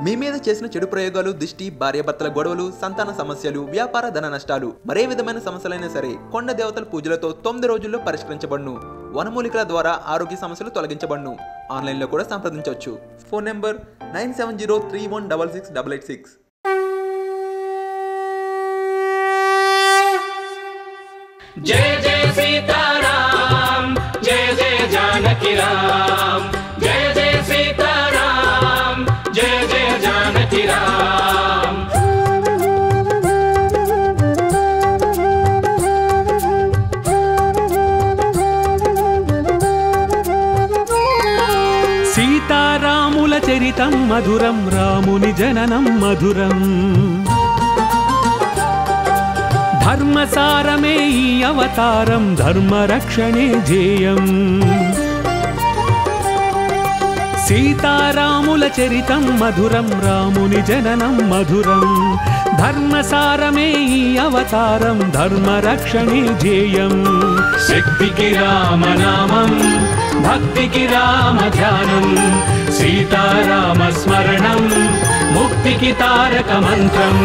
మీ మీద చేసిన చెడు ప్రయోగాలు, దిష్టి, భార్యాభర్తల గొడవలు, సంతాన సమస్యలు, వ్యాపార ధన నష్టాలు, మరే విధమైన సమస్యలైనా సరే కొండ దేవతల పూజలతో 9 రోజుల్లో పరిష్కరించబడును. వనమూలికల ద్వారా ఆరోగ్య సమస్యలు తొలగించబడును. ఆన్లైన్లో కూడా సంప్రదించవచ్చు. Phone number 9703166886. जय जय सीताराम, जय जय जानकी राम, जय जय सीताराम, जय जय जानकी राम। सीतारामुल चरितं मधुरं, रामुनि जननं मधुरं। धर्मसारमे ई अवतारं, धर्मरक्षणे ध्येयम्। सीतारामुल चरितं मधुरं, रामुनि जननं मधुरं। धर्मसारमे ई अवतारं, धर्मरक्षणे ध्येयम्। शक्तिकी रामनामं, भक्तिकी रामध्यानं। सीतारामस्मरणं, मुक्तिकी तारकमन्त्रम्।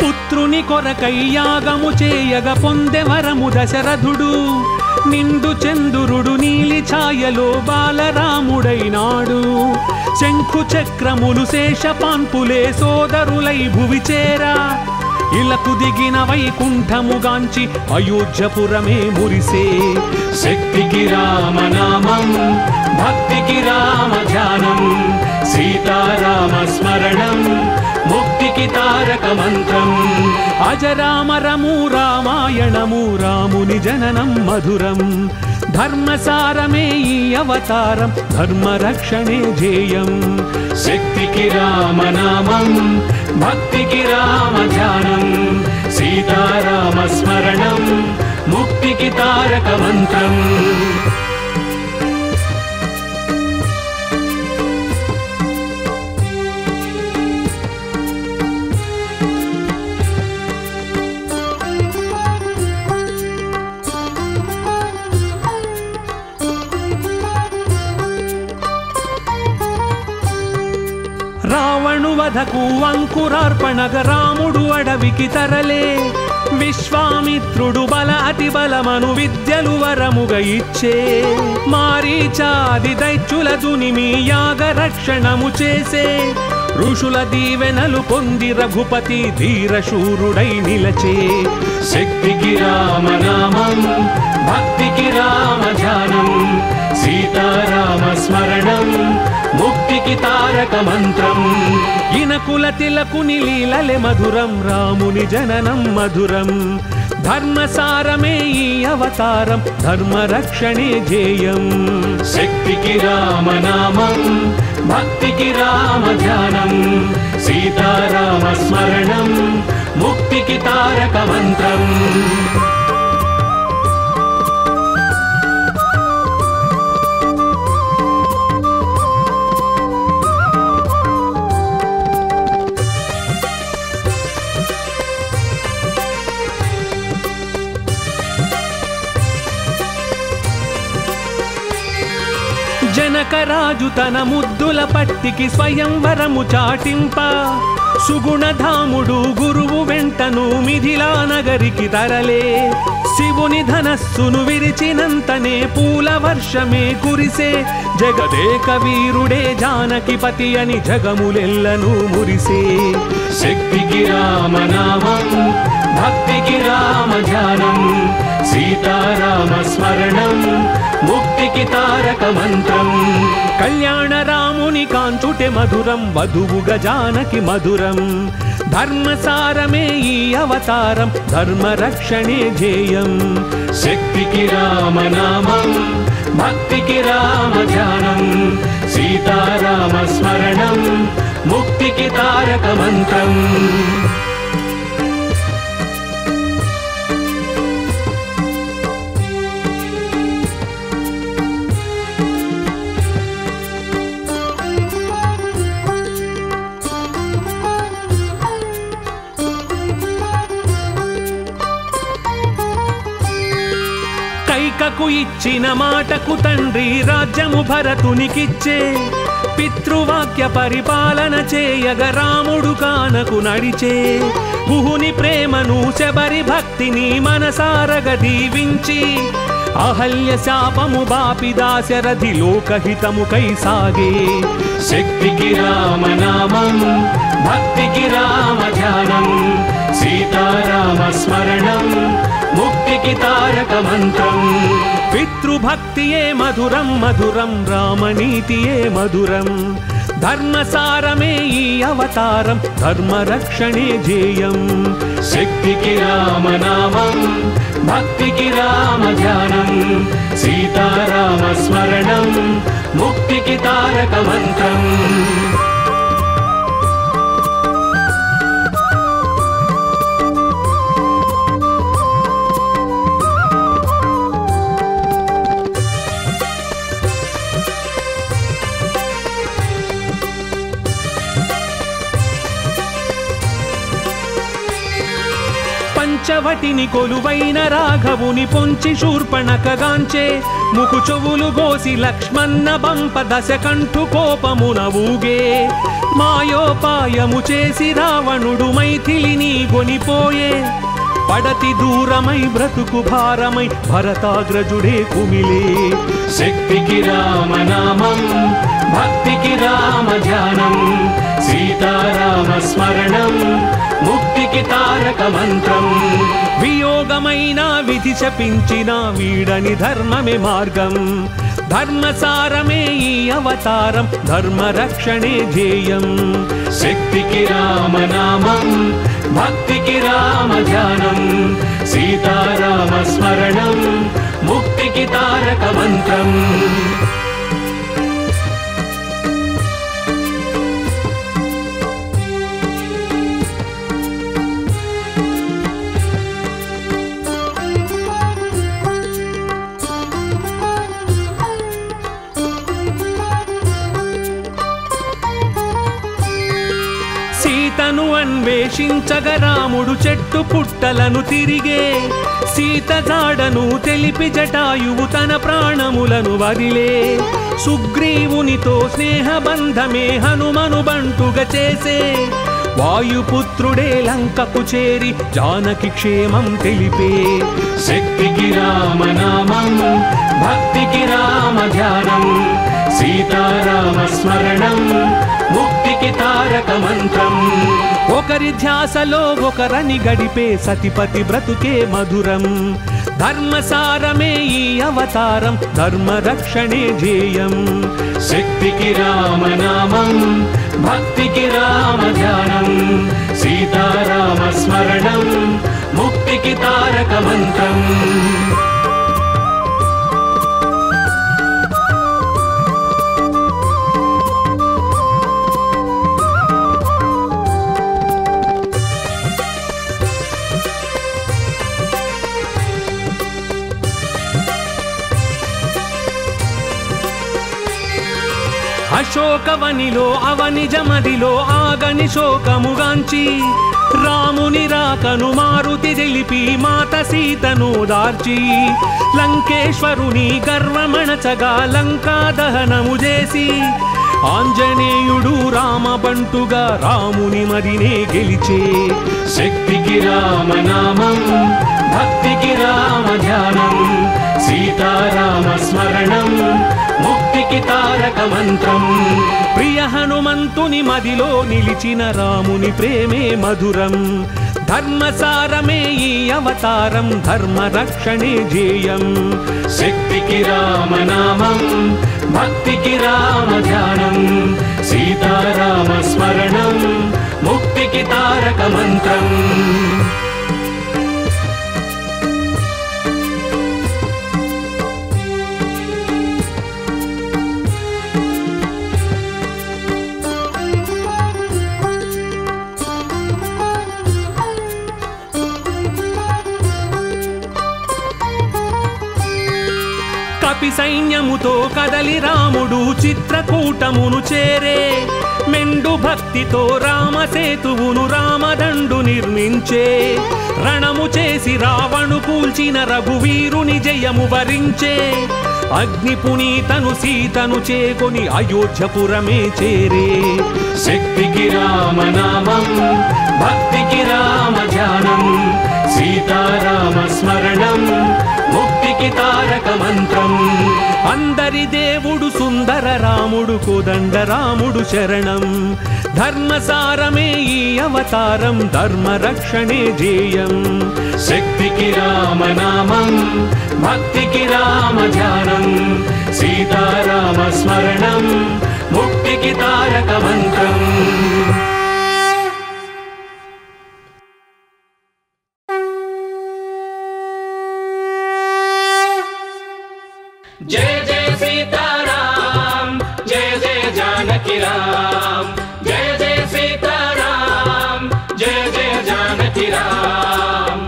పుత్రుని కొరకై యాగము చేయగ పొందె వరము దశరథుడు. నిండు చంద్రుడు నీలి ఛాయలో బాలరాముడైనాడు. శంఖు చక్రములు శేషపాన్పులే సోదరులై భువి చేరా. ఇలకు దిగిన వైకుంఠముగాంచి అయోధ్యపురమే మురిసే. శక్తికి రామనామం, భక్తికి రామధ్యానం। సీతారామస్మరణం, ముక్తికి తారకమంత్రం। అజరామరము రామాయణము, రాముని జననం మధురం। ధర్మసారమే ఈ అవతారం, ధర్మరక్షణే ధ్యేయం। శక్తికి రామనామం, భక్తికి రామధ్యానం। సీతారామస్మరణం, ముక్తికి తారకమంత్రం। రావణు వధకు అంకురార్పణగ రాముడు అడవికి తరలే. విశ్వామిత్రుడు బల అతి బలమను విద్యలు వరముగా ఇచ్చే. మారీచాది దైత్యుల దునిమి యాగ రక్షణము చేసే. ఋషుల దీవెనలు పొంది రఘుపతి ధీరశూరుడై నిలచే. శక్తికి రామనామం, భక్తికి రామధ్యానం। సీతారామస్మరణం, ముక్తికి తారకమంత్రం। ఇనకుల తిలకుని లీలలే మధురం, రాముని జననం మధురం। ధర్మసారమే ఈ అవతారం, ధర్మరక్షణే ధ్యేయం। శక్తికి రామనామం, భక్తికి రామధ్యానం। సీతారామస్మరణం, ముక్తికి తారకమంత్రం। జనకరాజు తన ముద్దుల పట్టికి స్వయంవరము చాటింప. సుగుణధాముడు గురువు వెంటను మిథిలా నగరికి తరలే. శివుని ధనస్సును విరిచినంతనే పూల వర్షమే కురిసే. జగదేక వీరుడే జానకిపతి అని జగములెల్లను మురిసే. శక్తికి రామనామం, భక్తికి రామధ్యానం। సీతారామస్మరణం, ముక్తికి తారకమంత్రం। కళ్యాణ రాముని కాంచుటే మధురం, వధువుగా జానకి మధురం। ధర్మసారమే ఈ అవతారం, ధర్మరక్షణే ధ్యేయం। శక్తికి రామనామం, భక్తికి రామధ్యానం। సీతారామస్మరణం, ముక్తికి తారకమంత్రం। తనకు ఇచ్చిన మాటకు తండ్రి రాజ్యము భరతునికిచ్చే పితృవాక్య పరిపాలన చేయగ రాముడు కానకు నడిచే గుహుని ప్రేమను శబరి భక్తిని మనసారగ దీవించి అహల్య శాపము బాపి దాశరథి లోకహితముకై సాగే శక్తికి రామనామం భక్తికి రామ ధ్యానం సీతారామ స్మరణం ముక్తికి తారక మంత్రం పితృభక్తియే మధురం మధురం రామనీతియే మధురం ధర్మసారమే ఈ అవతారం ధర్మరక్షణే ధ్యేయం శక్తికి రామనామం భక్తికి రామ ధ్యానం సీతారామ స్మరణం ముక్తికి తారక మంత్రం పంచవటిని కొలువైన రాఘవుని పొంచి శూర్పణకగాంచే ముకు చెవులు గోసి లక్ష్మణ బంప దశకంఠు కోపమున ఊగే మాయోపాయము చేసి రావణుడు మైథిలిని గొనిపోయే పడతి దూరమై బ్రతుకు భారమై భరతాగ్రజుడే కుమిలే శక్తికి రామనామం భక్తికి రామ ధ్యానం సీతారామ స్మరణం ముక్తికి తారక మంత్రం వియోగమైన విధి శపించిన వీడని ధర్మమే మార్గం ధర్మసారమే ఈ అవతారం ధర్మరక్షణే ధ్యేయం శక్తికి రామనామం భక్తికి రామ ధ్యానం సీతారామ స్మరణం ముక్తికి తారక మంత్రం సీతను అన్వేషించగ రాముడు చెట్టు పుట్టలను తిరిగే సీత జాడను తెలిపి జటాయువు తన ప్రాణములను వదిలే సుగ్రీవునితో స్నేహబంధమే హనుమను బంటుగా చేసే వాయుపుత్రుడే లంకకు చేరి జానకి క్షేమం తెలిపే శక్తికి రామనామం భక్తికి రామ ధ్యానం సీతారామ స్మరణం ముక్తికి తారక మంత్రం ఒకరి ధ్యాసలో ఒకరని గడిపే సతిపతి బ్రతుకే మధురం ధర్మసారమే ఈ అవతారం ధర్మరక్షణే ధ్యేయం శక్తికి రామనామం భక్తికి రామ ధ్యానం సీతారామ స్మరణం ముక్తికి తారక మంత్రం అశోకవనిలో అవనిజమదిలో ఆగని శోకముగాంచి రాముని రాకను మారుతి తెలిపి మాత సీతను దార్చి లంకేశ్వరుని గర్వమణచగా లంకా దహనము చేసి ఆంజనేయుడు రామబంటుగా రాముని మదినే గెలిచే శక్తికి రామనామం భక్తికి రామ ధ్యానం సీతారామ స్మరణం ముక్తికి తారక మంత్రం ప్రియ హనుమంతుని మదిలో నిలిచిన రాముని ప్రేమే మధురం ధర్మసారమే ఈ అవతారం ధర్మరక్షణే ధ్యేయం శక్తికి రామనామం భక్తికి రామ ధ్యానం సీతారామ స్మరణం ముక్తికి తారక మంత్రం కపి సైన్యముతో కదలి రాముడు చిత్రకూటమును చేరే మెండు భక్తితో రామసేతువును రామదండు నిర్మించే రణము చేసి రావణు కూల్చిన రఘువీరుని జయము వరించే అగ్ని పునీతను సీతను చేకొని అయోధ్యపురమే చేరే శక్తికి రామనామం భక్తికి రామ ధ్యానం సీతారామ స్మరణం ముక్తికి తారక మంత్రం అందరి దేవుడు సుందర రాముడు కోదండ రాముడు శరణం ధర్మసారమే ఈ అవతారం ధర్మ రక్షణే జేయం శక్తికి రామనామం భక్తికి రామ ధ్యానం సీతారామ స్మరణం ముక్తికి తారక మంత్రం जय जय सीताराम जय जय जानकी राम जय जय सीताराम जय जय जानकी राम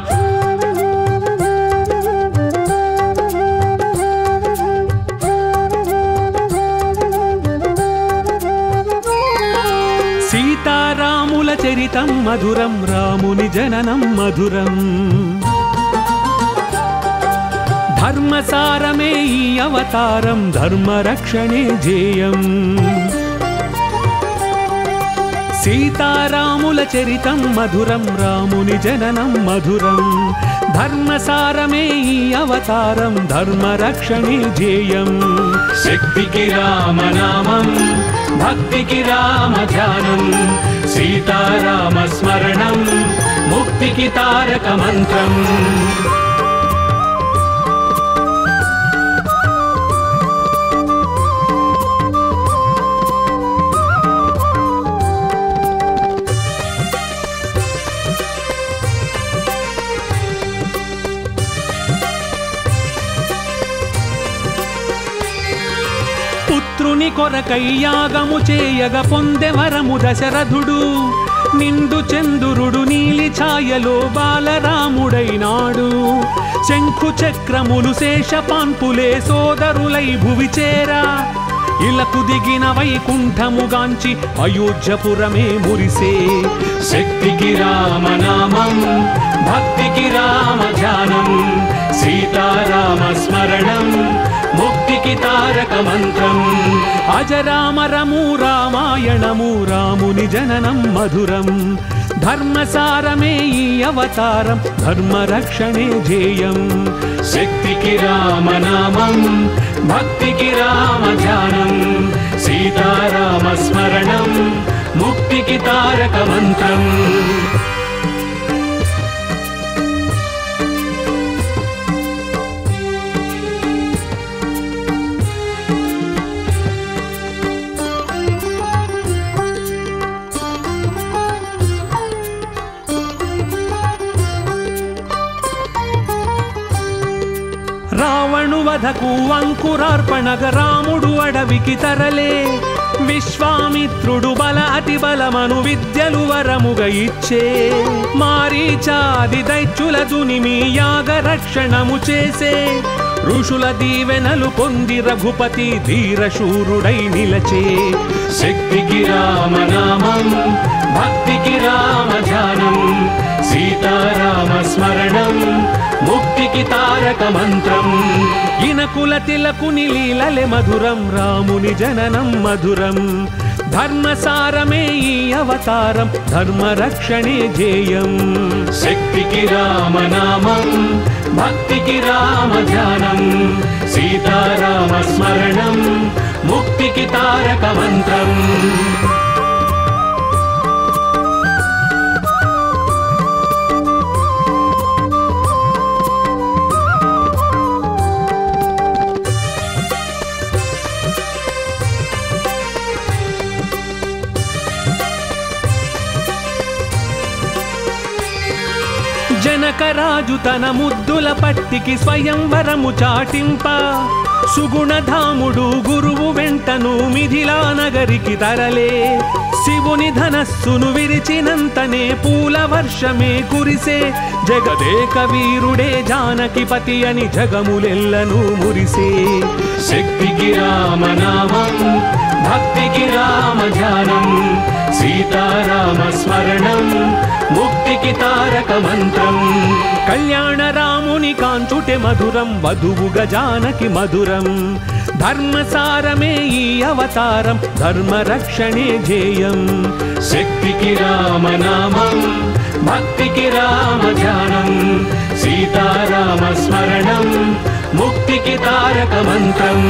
సీతారాముల చరితం మధురం రాముని జననం మధురం ధర్మసారమే ఈ అవతారం ధర్మ రక్షణే జేయం సీతారాముల చరితం మధురం రాముని జననం మధురం ధర్మసారమే ఈ అవతారం ధర్మ రక్షణే జేయం శక్తికి రామనామం భక్తికి రామ ధ్యానం సీతారామ స్మరణం ముక్తికి తారక మంత్రం పుత్రుని కొరకై యాగము చేయగ పొందెవరము దశరథుడు నిండు చంద్రుడు నీలి ఛాయలో బాలరాముడైనాడు శంఖు చక్రములు శేషపాన్పులే సోదరులై భువి చేరా ఇలకు దిగిన వైకుంఠముగాంచి అయోధ్యపురమే మురిసే శక్తికి రామనామం భక్తికి రామ ధ్యానం సీతారామ స్మరణం ముక్తికి తారక మంత్రం అజరామరము రామాయణము రాముని జననం మధురం ధర్మసారమే ఈ అవతారం ధర్మ రక్షణే జేయం శక్తికి రామనామం భక్తికి రామ ధ్యానం సీతారామ స్మరణం ముక్తికి తారక మంత్రం రావణు వధకు అంకురార్పణగ రాముడు అడవికి తరలే విశ్వామిత్రుడు బల అతి బలమను విద్యలు వరముగ ఇచ్చే మారీచాది దైత్యుల దునిమి యాగ రక్షణము చేసే ఋషుల దీవెనలు పొంది రఘుపతి ధీరశూరుడై నిలచే శక్తికి రామనామం భక్తికి రామ ధ్యానం సీతారామ స్మరణం ముక్తికి తారక మంత్రం ఇనకుల తిలకుని లీలలే మధురం రాముని జననం మధురం ధర్మసారమే ఈ అవతారం ధర్మ రక్షణే జేయం శక్తికి రామనామం భక్తికి రామ ధ్యానం సీతారామ స్మరణం ముక్తికి తారక మంత్రం జనకరాజు తన ముద్దుల పట్టికి స్వయంవరము చాటింప సుగుణధాముడు గురువు వెంటను మిథిలా నగరికి తరలే శివుని ధనస్సును విరిచినంతనే పూల వర్షమే కురిసే జగదేక వీరుడే జానకిపతి అని జగములెల్లను మురిసే శక్తికి రామనామం భక్తికి రామ ధ్యానం సీతారామ స్మరణం ముక్తికి తారక మంత్రం కళ్యాణ రాముని కాంచుటే మధురం వధువుగా జానకి మధురం ధర్మసారమే ఈ అవతారం ధర్మ రక్షణే ధ్యేయం శక్తికి రామనామం భక్తికి రామ ధ్యానం సీతారామ స్మరణం ముక్తికి తారక మంత్రం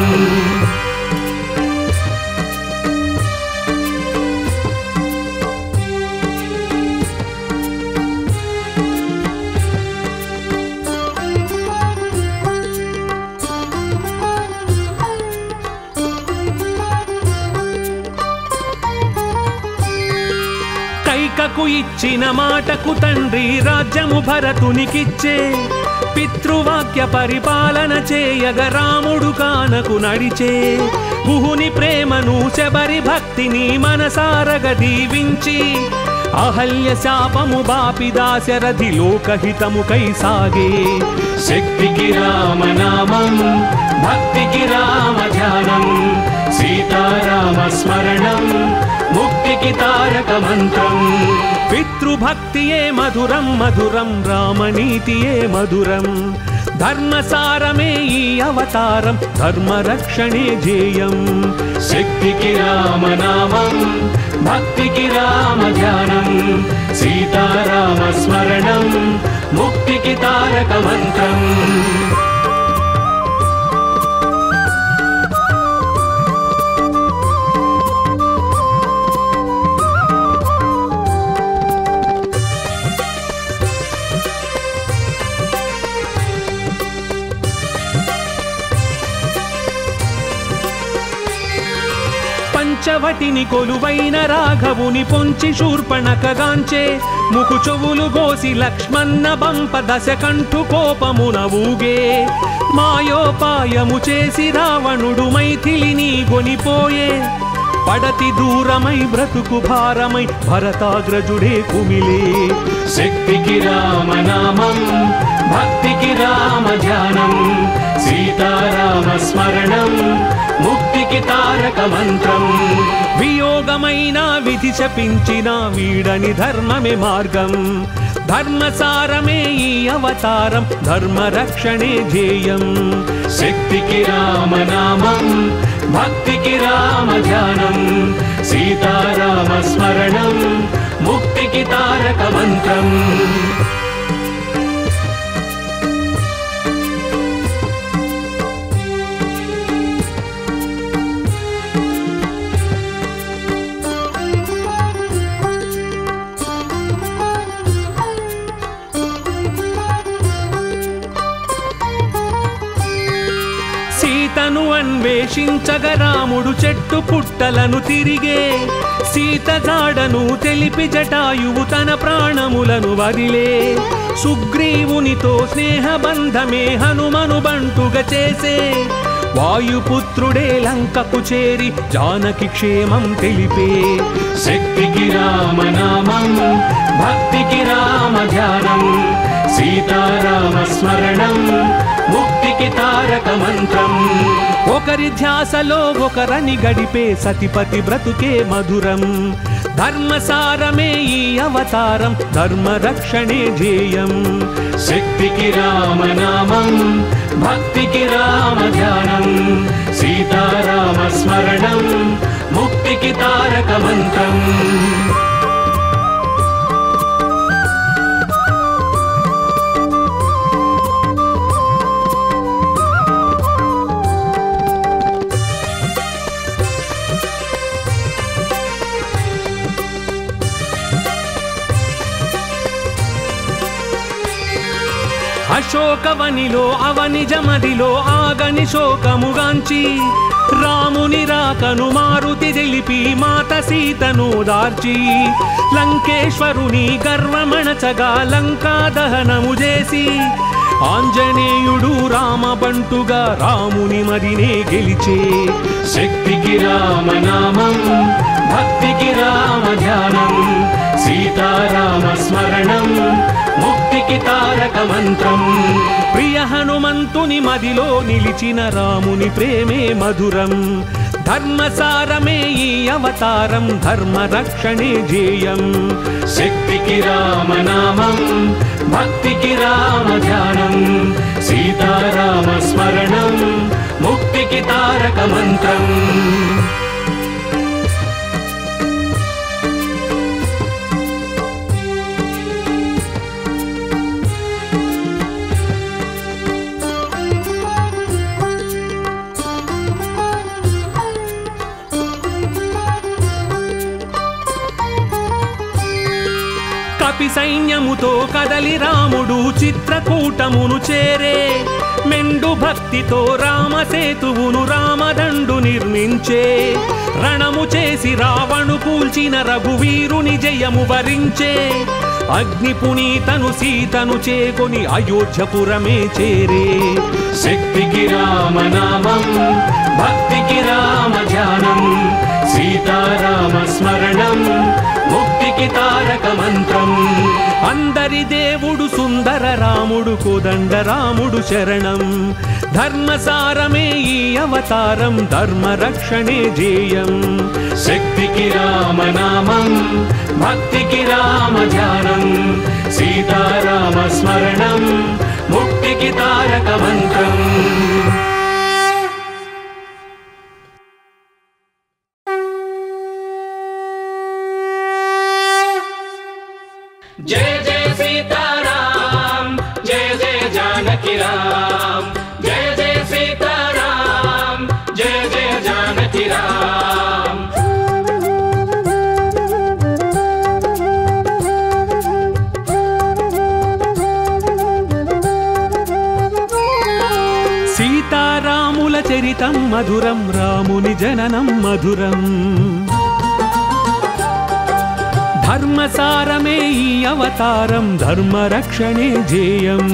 కైకకు ఇచ్చిన మాటకు తండ్రి రాజ్యము భరతునికిచ్చే పితృవాక్య పరిపాలన చేయగ రాముడు కానకు నడిచే గుహుని ప్రేమను శబరి భక్తిని మనసారగ దీవించి అహల్య శాపము బాపి దాశరథి లోకహితముకై సాగే శక్తికి రామనామం భక్తికి రామ ధ్యానం సీతారామ స్మరణం ముక్తికి తారక మంత్రం పితృభక్తియే మధురం మధురం రామనీతియే మధురం ధర్మసారమే ఈ అవతారం ధర్మ రక్షణే ధ్యేయం శక్తికి రామనామం భక్తికి రామ ధ్యానం సీతారామ స్మరణం ముక్తికి తారక మంత్రం పంచవటిని కొలువైన రాఘవుని పొంచి శూర్పణకగాంచే ముకు చెవులు గోసి లక్ష్మణ బంప దశ కంఠు కోపమున ఊగే మాయోపాయము చేసి రావణుడు మైథిలిని గొనిపోయే పడతి దూరమై బ్రతుకు భారమై భరతాగ్రజుడే కుమిలే శక్తికి రామనామం భక్తికి రామ ధ్యానం సీతారామ స్మరణం ముక్తికి తారక మంత్రం వియోగమైన విధి శపించిన వీడని ధర్మమే మార్గం ధర్మసారమే ఈ అవతారం ధర్మ రక్షణే ధ్యేయం శక్తికి రామనామం భక్తికి రామ ధ్యానం సీతారామ స్మరణం ముక్తికి తారక మంత్రం సీతను అన్వేషించగ రాముడు చెట్టు పుట్టలను తిరిగే సీత జాడను తెలిపి జటాయువు తన ప్రాణములను వదిలే సుగ్రీవునితో స్నేహబంధమే హనుమను బంటుగా చేసే వాయుపుత్రుడే లంకకు చేరి జానకి క్షేమం తెలిపే శక్తికి రామనామం భక్తికి రామ ధ్యానం సీతారామ స్మరణం ముక్తికి తారక మంత్రం ఒకరి ధ్యాసలో ఒకరని గడిపే సతిపతి బ్రతుకే మధురం ధర్మసారమే ఈ అవతారం ధర్మ రక్షణే ధ్యేయం శక్తికి రామనామం భక్తికి రామ ధ్యానం సీతారామ స్మరణం ముక్తికి తారక మంత్రం అశోకవనిలో అవనిజమదిలో ఆగని శోకముగాంచి రాముని రాకను మారుతి తెలిపి మాత సీతను దార్చి లంకేశ్వరుని గర్వమణచగా లంకా దహనము చేసి ఆంజనేయుడు రామబంటుగా రాముని మదినే గెలిచే శక్తికి రామనామం భక్తికి రామ ధ్యానం సీతారామ స్మరణం ముక్తికి తారక మంత్రం ప్రియ హనుమంతుని మదిలో నిలిచిన రాముని ప్రేమే మధురం ధర్మసారమే ఈ అవతారం ధర్మరక్షణే ధ్యేయం శక్తికి రామనామం భక్తికి రామధ్యానం సీతారామ స్మరణం ముక్తికి తారక మంత్రం కపి సైన్యముతో కదలి రాముడు చిత్రకూటమును చేరే మెండు భక్తితో రామసేతువును రామదండు నిర్మించే రణము చేసి రావణు కూల్చిన రఘువీరుని జయము వరించే అగ్ని పునీతను సీతను చేకొని అయోధ్యపురమే చేరే శక్తికి రామనామం భక్తికి రామ ధ్యానం సీతారామ స్మరణం ముక్తికి తారక మంత్రం అందరి దేవుడు సుందర రాముడు కోదండ రాముడు శరణం ధర్మసారమే ఈ అవతారం ధర్మరక్షణే ధ్యేయం శక్తికి రామనామం భక్తికి రామ ధ్యానం సీతారామ స్మరణం ముక్తికి తారక మంత్రం जय जय सीताराम जय जय जानकी राम जय जय सीताराम जय जय जानकी राम సీతారాముల చరితం మధురం రాముని జననం మధురం ధర్మసారమే ఈ అవతారం ధర్మరక్షణే ధ్యేయం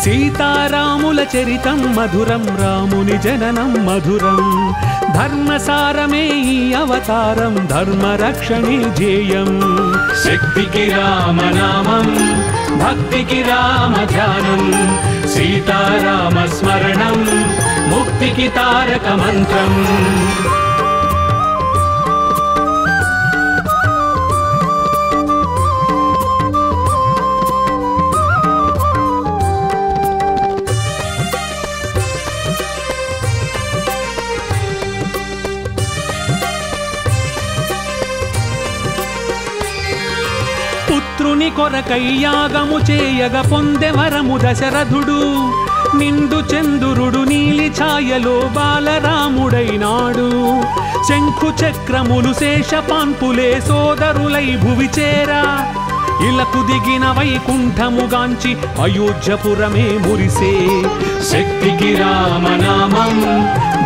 సీతారాముల చరితం మధురం రాముని జననం మధురం ధర్మసారమే ఈ అవతారం ధర్మరక్షణే ధ్యేయం శక్తికి రామనామం భక్తికి రామ ధ్యానం సీతారామ స్మరణం ముక్తికి తారక మంత్రం పుత్రుని కొరకై యాగము చేయగ పొందెవరము దశరథుడు నిండు చంద్రుడు నీలి ఛాయలో బాలరాముడైనాడు శంఖు చక్రములు శేషపాన్పులే సోదరులై భువి చేరా ఇలకు దిగిన వైకుంఠముగాంచి అయోధ్యపురమే మురిసే శక్తికి రామనామం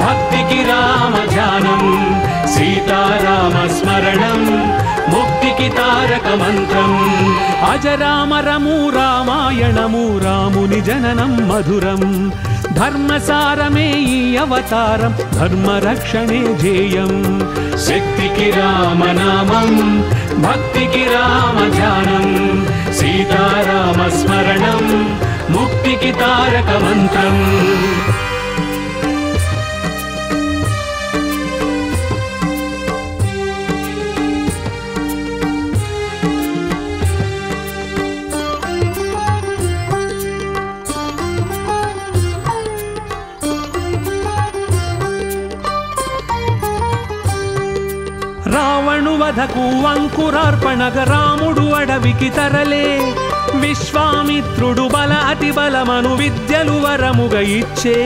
భక్తికి రామ ధ్యానం సీతారామ స్మరణం ముక్తికి తారక మంత్రం అజరామరము రామాయణము రాముని జననం మధురం ధర్మసారమే ఈ అవతారం ధర్మరక్షణే ధ్యేయం శక్తికి రామనామం భక్తికి రామ ధ్యానం సీతారామ స్మరణం ముక్తికి తారక మంత్రం రావణు వధకు అంకురార్పణగ రాముడు అడవికి తరలే విశ్వామిత్రుడు బల అతి బలమను విద్యలు వరముగ ఇచ్చే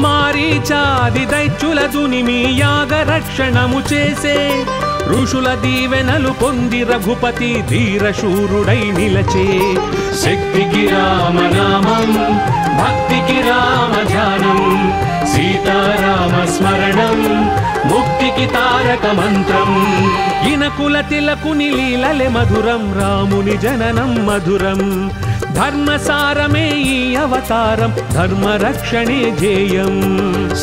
మారీచాది దైత్యుల దునిమి యాగ రక్షణము చేసే ఋషుల దీవెనలు పొంది రఘుపతి ధీరశూరుడై నిలచే శక్తికి రామనామం భక్తికి రామ ధ్యానం సీతారామ స్మరణం ముక్తికి తారక మంత్రం ఇనకుల తిలకుని లీలలే మధురం రాముని జననం మధురం ధర్మసారమే ఈ అవతారం ధర్మరక్షణే ధ్యేయం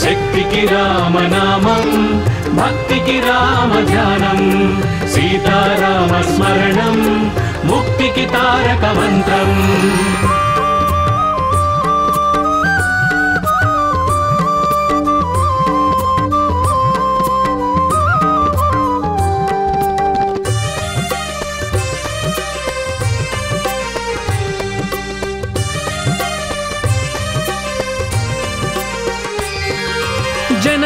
శక్తికి రామనామం భక్తికి రామ ధ్యానం సీతారామ స్మరణం ముక్తికి తారక మంత్రం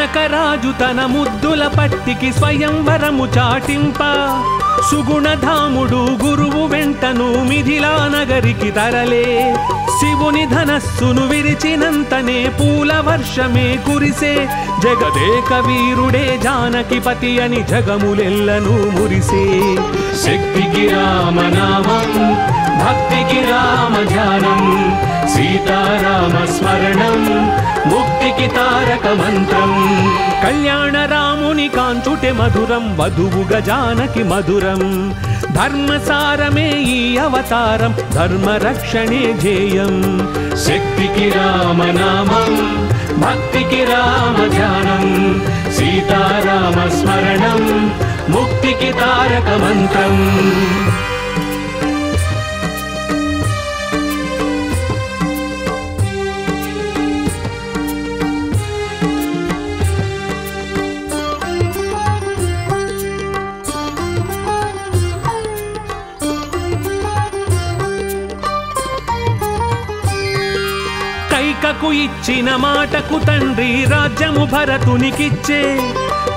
జనకరాజు తన ముద్దుల పట్టికి స్వయంవరము చాటింప సుగుణధాముడు గురువు వెంటను మిథిలా నగరికి తరలే శివుని ధనస్సును విరిచినంతనే పూల వర్షమే కురిసే జగదేక వీరుడే జానకిపతి అని జగములెల్లను మురిసే శక్తికి రామనామం భక్తికి రామ ధ్యానం సీతారామ స్మరణం ముక్తికి తారక మంత్రం కళ్యాణ రాముని కాంచుటే మధురం వధువుగా జానకి మధురం ధర్మసారమే ఈ అవతారం ధర్మ రక్షణే ధ్యేయం శక్తికి రామనామం భక్తికి రామ ధ్యానం సీతారామ స్మరణం ముక్తికి తారక మంత్రం కైకకు ఇచ్చిన మాటకు తండ్రి రాజ్యము భరతునికిచ్చే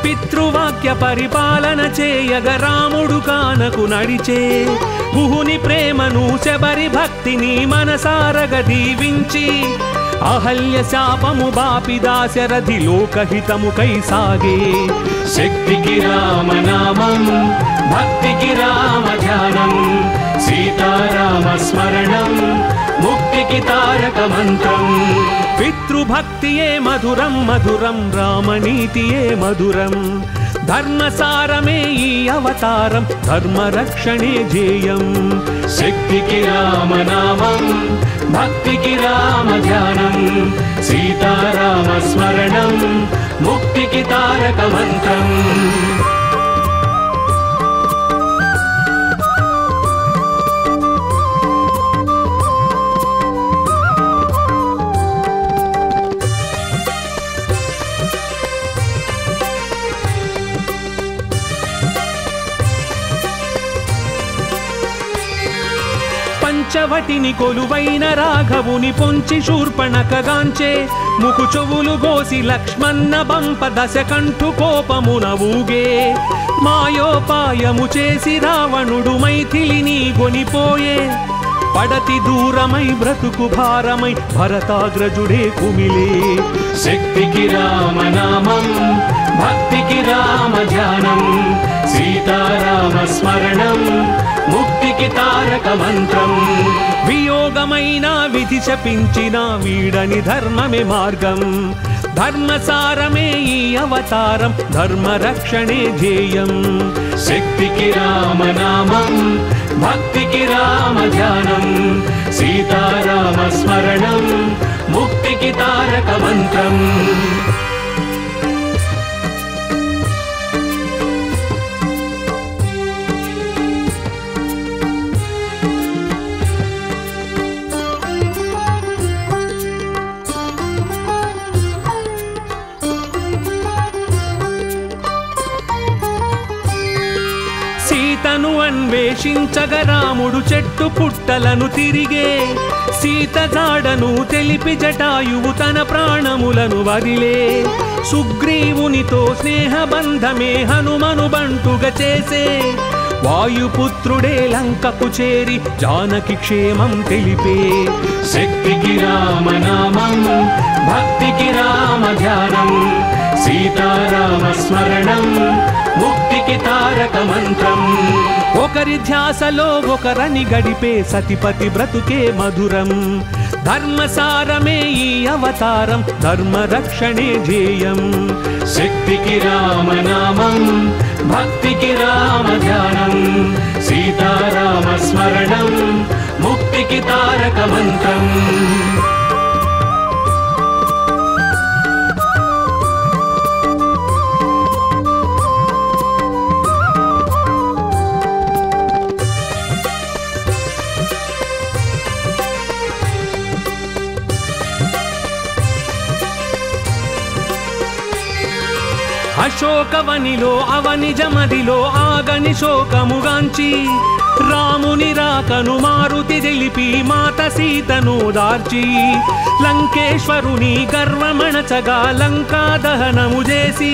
పితృవాక్య పరిపాలన చేయగ రాముడు కానకు నడిచే గుహుని ప్రేమను శబరి భక్తిని మనసారగ దీవించి అహల్య శాపము బాపి దాశరథి లోకహితము కై సాగే శక్తికి రామనామం భక్తికి రామ ధ్యానం సీతారామ స్మరణం ముక్తికి తారక మంత్రం పితృభక్తియే మధురం మధురం రామనీతియే మధురం ధర్మసారమే ఈ అవతారం ధర్మ రక్షణే ధ్యేయం శక్తికి రామనామం భక్తికి రామ ధ్యానం సీతారామ స్మరణం ముక్తికి తారక మంత్రం పంచవటిని కొలువైన రాఘవుని పొంచి శూర్పణకగాంచే ముకు చెవులు గోసి లక్ష్మణ బంప దశకంఠు కోపమున ఊగే మాయోపాయము చేసి రావణుడు మైథిలిని గొనిపోయే పడతి దూరమై బ్రతుకు భారమై భరతాగ్రజుడే కుమిలే శక్తికి రామనామం భక్తికి రామ ధ్యానం సీతారామ స్మరణం ముక్తికి తారక మంత్రం వియోగమైన విధి శపించిన వీడని ధర్మమే మార్గం ధర్మసారమే ఈ అవతారం ధర్మ రక్షణే ధ్యేయం శక్తికి రామనామం భక్తికి రామ ధ్యానం సీతారామ స్మరణం ముక్తికి తారక మంత్రం సీతను అన్వేషించగ రాముడు చెట్టు పుట్టలను తిరిగే సీత జాడను తెలిపి జటాయువు తన ప్రాణములను వదిలే సుగ్రీవునితో స్నేహబంధమే హనుమను బంటుగా చేసే వాయుపుత్రుడే లంకకు చేరి జానకి క్షేమం తెలిపే శక్తికి రామనామం భక్తికి రామ ధ్యానం సీతారామ స్మరణం ముక్తికి తారక మంత్రం ఒకరి ధ్యాసలో ఒకరని గడిపే సతిపతి బ్రతుకే మధురం ధర్మసారమే ఈ అవతారం ధర్మ రక్షణే ధ్యేయం శక్తికి రామనామం భక్తికి రామ ధ్యానం సీతారామ స్మరణం ముక్తికి తారక మంత్రం అశోకవనిలో అవనిజమదిలో ఆగని శోకముగాంచి రాముని రాకను మారుతి తెలిపి మాత సీతను దార్చి లంకేశ్వరుని గర్వమణచగా లంకా దహనము చేసి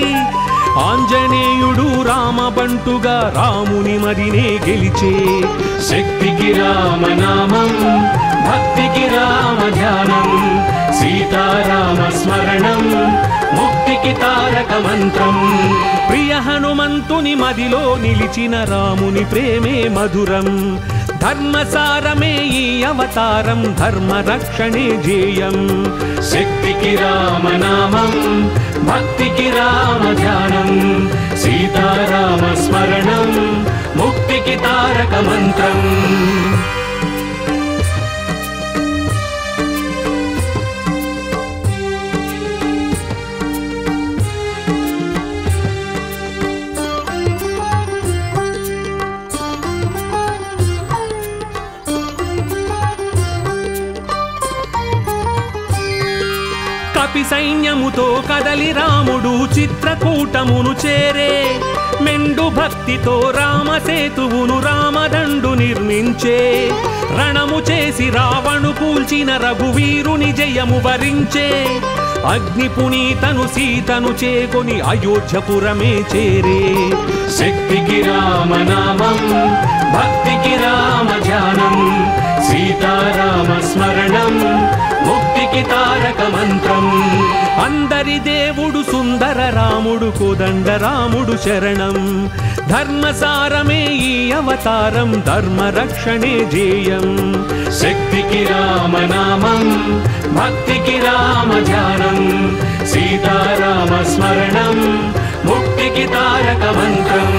ఆంజనేయుడు రామబంటుగా రాముని మదినే గెలిచే శక్తికి రామనామం భక్తికి రామ ధ్యానం సీతారామ స్మరణం ముక్తికి తారక మంత్రం ప్రియ హనుమంతుని మదిలో నిలిచిన రాముని ప్రేమే మధురం ధర్మసారమే ఈ అవతారం ధర్మ రక్షణే ధ్యేయం శక్తికి రామనామం భక్తికి రామ ధ్యానం సీతారామ స్మరణం ముక్తికి తారక మంత్రం కపి సైన్యముతో కదలి రాముడు చిత్రకూటమును చేరే మెండు భక్తితో రామసేతువును రామదండు నిర్మించే రణము చేసి రావణు కూల్చిన రఘువీరుని జయము వరించే అగ్ని పునీతను సీతను చేకొని అయోధ్యపురమే చేరే శక్తికి రామనామం భక్తికి రామ ధ్యానం సీతారామ స్మరణం ముక్తికి తారక మంత్రం అందరి దేవుడు సుందర రాముడు కోదండ రాముడు శరణం ధర్మసారమే ఈ అవతారం ధర్మ రక్షణే ధ్యేయం శక్తికి రామనామం భక్తికి రామ ధ్యానం సీతారామ స్మరణం ముక్తికి తారక మంత్రం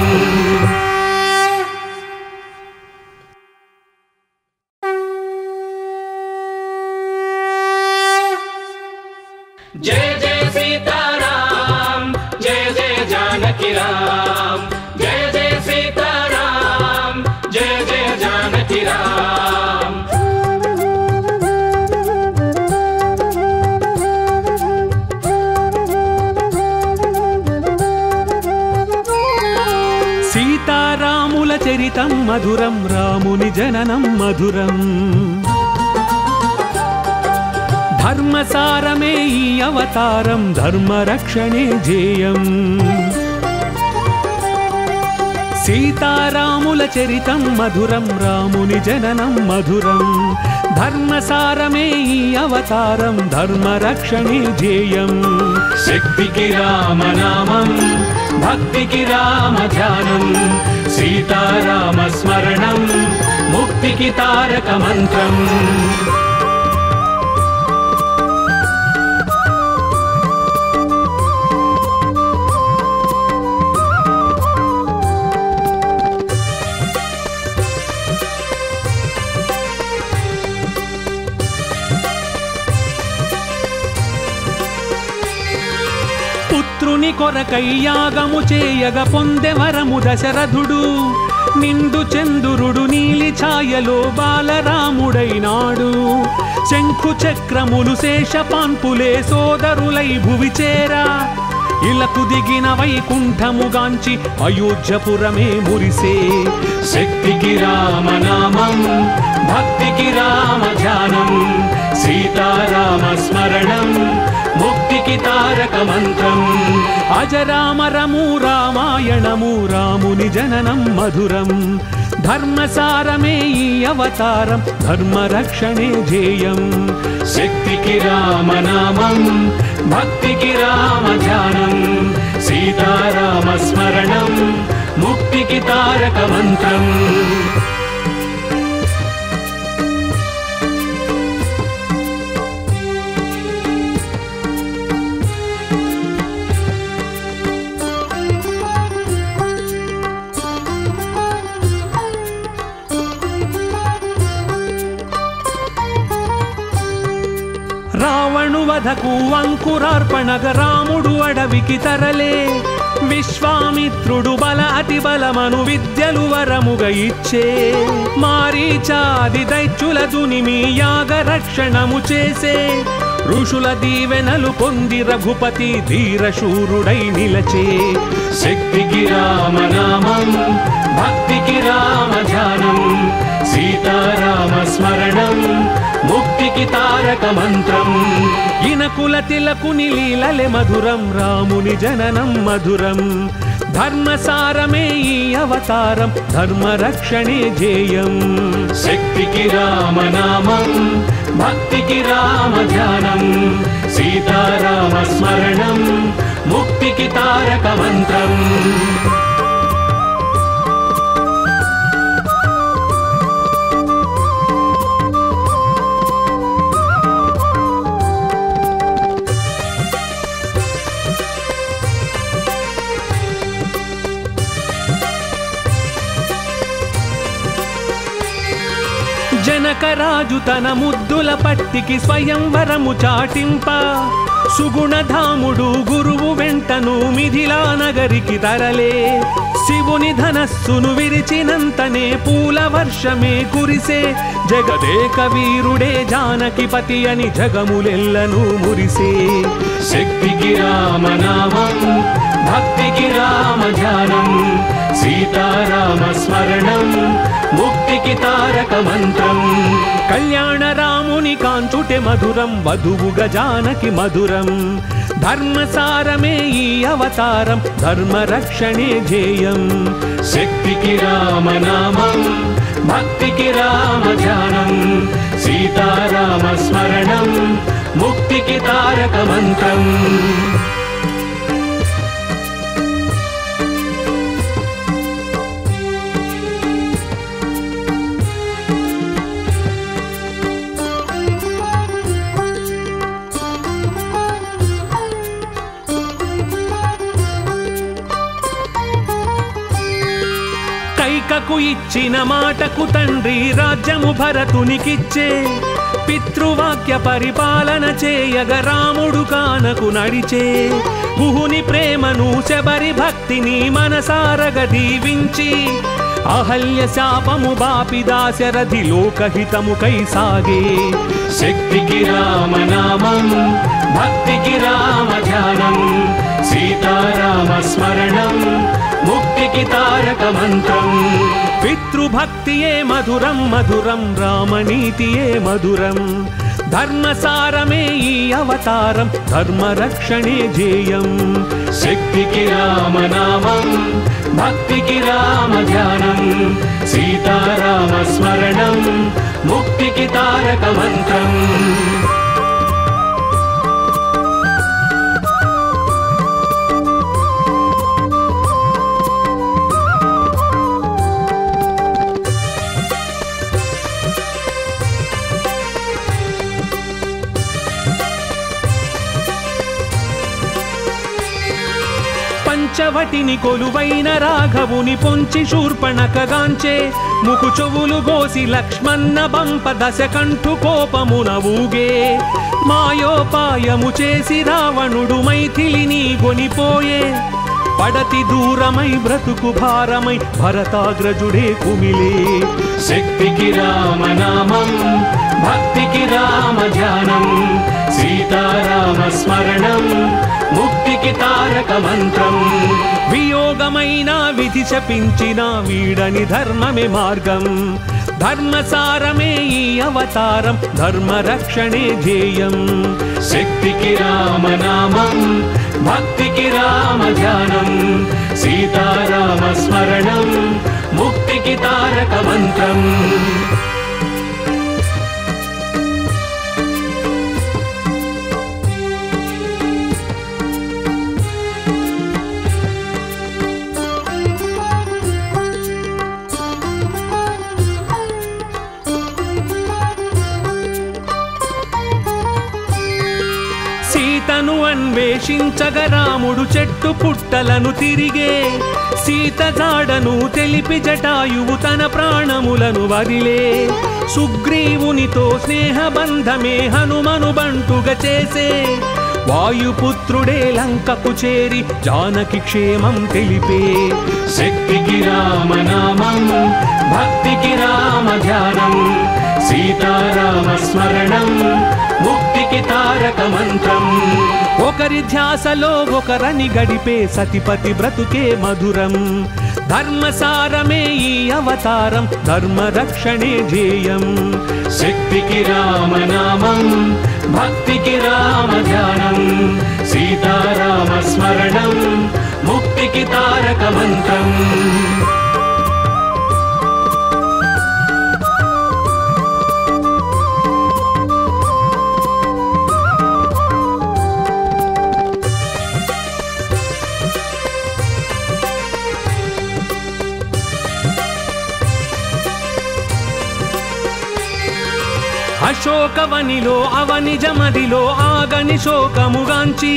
जय जय सीताराम जय जय जानकी राम जय जय सीताराम जय जय जानकी राम సీతారాముల చరితం మధురం రాముని జననం మధురం ధర్మసారమే ఈ అవతారం ధర్మ రక్షణే ధ్యేయం సీతారాముల చరితం మధురం రాముని జననం మధురం ధర్మసారమే ఈ అవతారం ధర్మ రక్షణే ధ్యేయం శక్తికి రామనామం భక్తికి రామ ధ్యానం సీతారామ స్మరణం ముక్తికి తారక మంత్రం పుత్రుని కొరకై యాగము చేయగ పొందెవరము దశరథుడు నిండు చంద్రుడు నీలి ఛాయలో బాలరాముడైనాడు శంఖు చక్రములు శేషపాన్పులే సోదరులై భువి చేరా ఇలకు దిగిన వైకుంఠముగాంచి అయోధ్యపురమే మురిసే శక్తికి రామనామం భక్తికి రామ ధ్యానం సీతారామ స్మరణం ముక్తికి తారక మంత్రం అజరామరము రామాయణము రాముని జననం మధురం ధర్మసారమే ఈ అవతారం ధర్మ రక్షణే ధ్యేయం శక్తికి రామనామం భక్తికి రామ ధ్యానం సీతారామ స్మరణం ముక్తికి తారక మంత్రం రావణు వధకు అంకురార్పణగ రాముడు అడవికి తరలే విశ్వామిత్రుడు బల అతి బలమను విద్యలు వరముగా ఇచ్చే మారీచాది దైత్యుల దునిమి యాగ రక్షణము చేసే ఋషుల దీవెనలు పొంది రఘుపతి ధీరశూరుడై నిలచే శక్తికి రామనామం భక్తికి రామ ధ్యానం సీతారామ స్మరణం ముక్తికి తారక మంత్రం ఇనకుల తిలకుని లీలలే మధురం రాముని జననం మధురం ధర్మసారమే ఈ అవతారం ధర్మరక్షణే ధ్యేయం శక్తికి రామనామం భక్తికి రామ ధ్యానం సీతారామ స్మరణం ముక్తికి తారక మంత్రం జనకరాజు తన ముద్దుల పట్టికి స్వయంవరము చాటింప సుగుణధాముడు గురువు వెంటను మిథిలా నగరికి తరలే శివుని ధనస్సును విరిచినంతనే పూల వర్షమే కురిసే జగదేక వీరుడే జానకిపతి అని జగములెల్లను మురిసే శక్తికి రామనామం భక్తికి రామ ధ్యానం సీతారామ స్మరణం ముక్తికి తారక మంత్రం కళ్యాణ రాముని కాంచుటే మధురం వధువుగా జానకి మధురం ధర్మసారమే ఈ అవతారం ధర్మరక్షణే ధ్యేయం శక్తికి రామనామం భక్తికి రామ ధ్యానం సీతారామ స్మరణం ముక్తికి తారక మంత్రం కైకకు ఇచ్చిన మాటకు తండ్రి రాజ్యము భరతునికిచ్చే పితృవాక్య పరిపాలన చేయగ రాముడు కానకు నడిచే గుహుని ప్రేమను శబరి భక్తిని మనసారగ దీవించి అహల్య శాపము బాపి దాశరథి లోకహితముకై సాగే శక్తికి రామనామం భక్తికి రామ ధ్యానం సీతారామ స్మరణం ముక్తికి తారక మంత్రం పితృభక్తియే మధురం మధురం రామనీతియే మధురం ధర్మసారమే ఈ అవతారం ధర్మరక్షణే ధ్యేయం శక్తికి రామనామం భక్తికి రామ ధ్యానం సీతారామ స్మరణం ముక్తికి తారక మంత్రం పంచవటిని కొలువైన రాఘవుని పొంచి శూర్పణకగాంచే ముకు చెవులు గోసి లక్ష్మణ బంప దశకంఠు కోపమున ఊగే మాయోపాయము చేసి రావణుడు మైథిలిని గొనిపోయే పడతి దూరమై బ్రతుకు భారమై భరతాగ్రజుడే కుమిలే శక్తికి రామనామం భక్తికి రామ ధ్యానం సీతారామ స్మరణం ముక్తికి తారక మంత్రం వియోగమైన విధి శపించిన వీడని ధర్మమే మార్గం ధర్మసారమే ఈ అవతారం ధర్మరక్షణే ధ్యేయం శక్తికి రామనామం భక్తికి రామ ధ్యానం సీతారామ స్మరణం ముక్తికి తారక మంత్రం సీతను అన్వేషించగ రాముడు చెట్టు పుట్టలను తిరిగే సీత జాడను తెలిపి జటాయువు తన ప్రాణములను వదిలే సుగ్రీవునితో స్నేహబంధమే హనుమను బంటుగా చేసే వాయుపుత్రుడే లంకకు చేరి జానకి క్షేమం తెలిపే శక్తికి రామనామం భక్తికి రామ ధ్యానం సీతారామ స్మరణం ముక్తి ముక్తికి తారక మంత్రం. ఒకరి ధ్యాసలో ఒకరని గడిపే సతిపతి బ్రతుకే మధురం. ధర్మసారమే ఈ అవతారం, ధర్మ రక్షణే ధ్యేయం. శక్తికి రామనామం, భక్తికి రామ ధ్యానం, సీతారామ స్మరణం, ముక్తికి తారక మంత్రం. అశోకవనిలో అవనిజమదిలో ఆగని శోకముగాంచి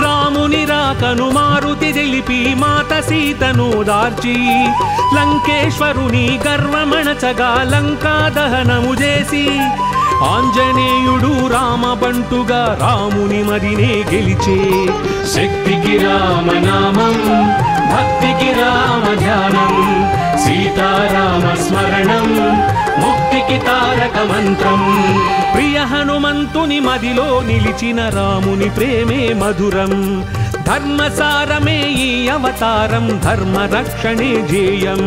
రాముని రాకను మారుతి తెలిపి మాత సీతను దార్చి లంకేశ్వరుని గర్వమణచగా లంకా దహనము చేసి ఆంజనేయుడు రామబంటుగా రాముని మదినే గెలిచే. శక్తికి రామనామం, భక్తికి రామ ధ్యానం, సీతారామ స్మరణం, ముక్తికి తారక మంత్రం. ప్రియ హనుమంతుని మదిలో నిలిచిన రాముని ప్రేమే మధురం. ధర్మసారమే ఈ అవతారం, ధర్మ రక్షణే ధ్యేయం.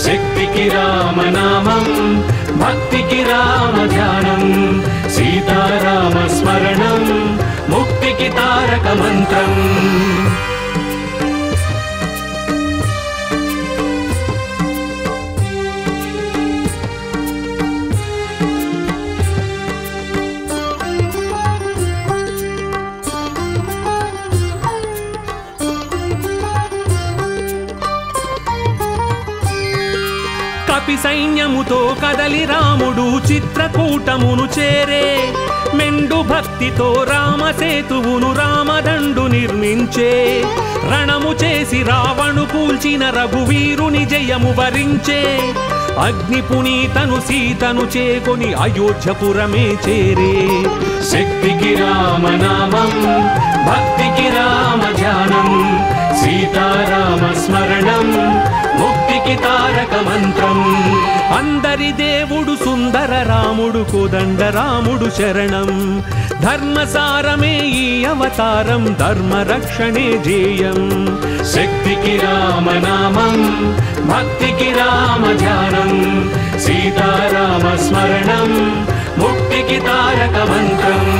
శక్తికి రామనామం, భక్తికి రామ ధ్యానం, సీతారామ స్మరణం, ముక్తికి తారక మంత్రం. కపి సైన్యముతో కదలి రాముడు చిత్రకూటమును చేరే. మెండు భక్తితో రామసేతువును రామదండు నిర్మించే. రణము చేసి రావణు కూల్చిన రఘువీరుని జయము వరించే. అగ్ని పునీతను సీతను చేకొని అయోధ్యపురమే చేరే. శక్తికి రామనామం, భక్తికి రామ ధ్యానం, సీతారామ స్మరణం, ముక్తికి తారక మంత్రం. అందరి దేవుడు సుందర రాముడు కోదండ రాముడు శరణం. ధర్మసారమే ఈ అవతారం, ధర్మ రక్షణే ధ్యేయం. శక్తికి రామనామం, భక్తికి రామ ధ్యానం, సీతారామ స్మరణం, ముక్తికి తారక మంత్రం.